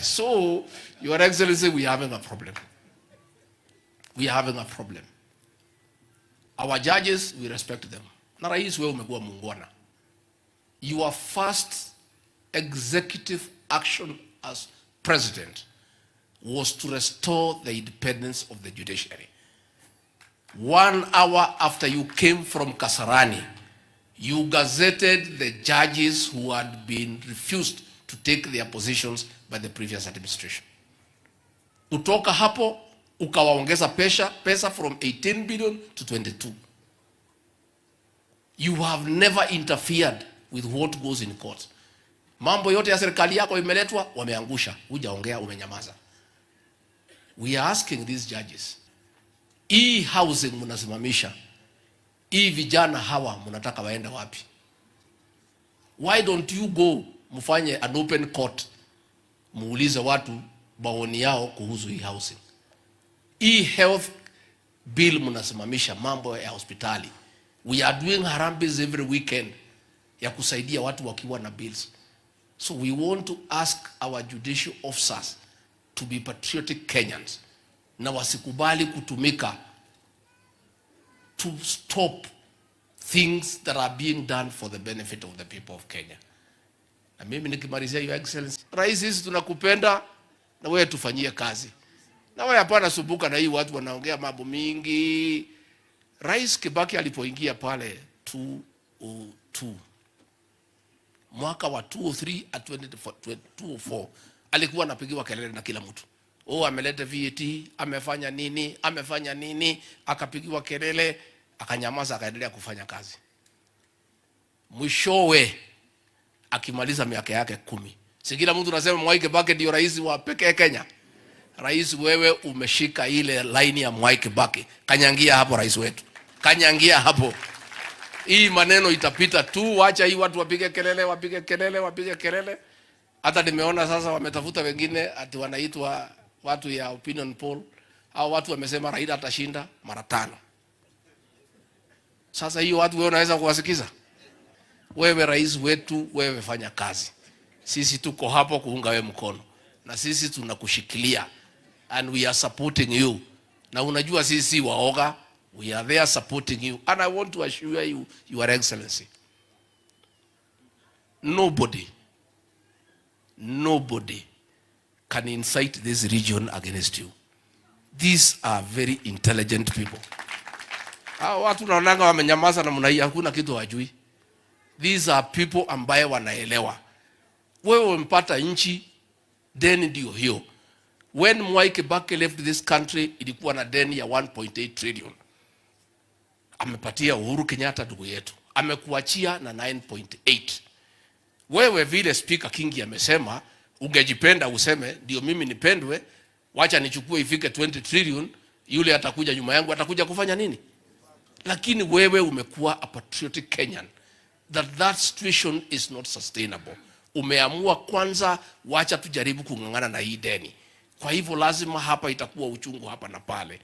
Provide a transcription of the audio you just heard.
So, Your Excellency, we are having a problem. We are having a problem. Our judges, we respect them. Na rais wewe umekuwa muungwana. Your first executive action as president was to restore the independence of the judiciary. 1 hour after you came from Kasarani, you gazetted the judges who had been refused to take their positions by the previous administration. Kutoka hapo, ukawaongeza pesa from 18 billion to 22. You have never interfered with what goes in court. Mambo yote ya serikali yako imeletwa, wameangusha. Hujaongea, umenyamaza. We are asking these judges, hii housing mnasimamisha, hii vijana hawa mnataka waende wapi? Why don't you go mfanye an open court, muulize watu maoni yao kuhusu hii housing? Hii health bill mnasimamisha, mambo ya hospitali. We are doing harambes every weekend ya kusaidia watu wakiwa na bills. So we want to ask our judicial officers to be patriotic Kenyans na wasikubali kutumika to stop things that are being done for the benefit of the people of Kenya. Na mimi nikimalizia, Your Excellency, rais, sisi tunakupenda na wewe tufanyie kazi. Na wewe hapana subuka na hii watu wanaongea mambo mingi. Rais Kibaki alipoingia pale 2002, mwaka wa 2003 at 2004, alikuwa anapigiwa kelele na kila mtu. Oh, ameleta VAT, amefanya nini, akapigiwa kelele, akanyamaza, akaendelea kufanya kazi. Mwishowe akimaliza miaka yake 10, si kila mtu anasema Mwai Kibaki ndio rais wa pekee Kenya. Rais, wewe umeshika ile line ya Mwai Kibaki. Kanyangia hapo rais wetu. Kanyangia hapo. Hii maneno itapita tu, wacha hii watu wapige kelele. Hata nimeona sasa wametafuta wengine ati wanaitwa watu ya opinion poll. Hao watu wamesema Raila atashinda mara 5. Sasa hiyo watu wewe unaweza kuwasikiza? Wewe rais wetu, wewe fanya kazi. Sisi tuko hapo kuunga wewe mkono. Na sisi tunakushikilia. And we are supporting you. Na unajua sisi waoga, we are there supporting you. And I want to assure you, Your Excellency, nobody can incite this region against you. These are very intelligent people. Hao watu naonanga wamenyamaza na mnaia, hakuna kitu hawajui. These are people ambaye wanaelewa. Wewe umepata nchi, deni ndio hiyo. When Mwai Kibaki left this country, ilikuwa na deni ya 1.8 trillion. Amepatia Uhuru Kenyatta ndugu yetu, amekuachia na 9.8. Wewe vile Speaker Kingi amesema, ungejipenda useme ndio mimi nipendwe, wacha nichukue ifike 20 trillion, yule atakuja nyuma yangu atakuja kufanya nini? Lakini wewe umekuwa a patriotic Kenyan. That situation is not sustainable. Umeamua kwanza, wacha tujaribu kungangana na hii deni. Kwa hivyo lazima hapa itakuwa uchungu hapa na pale.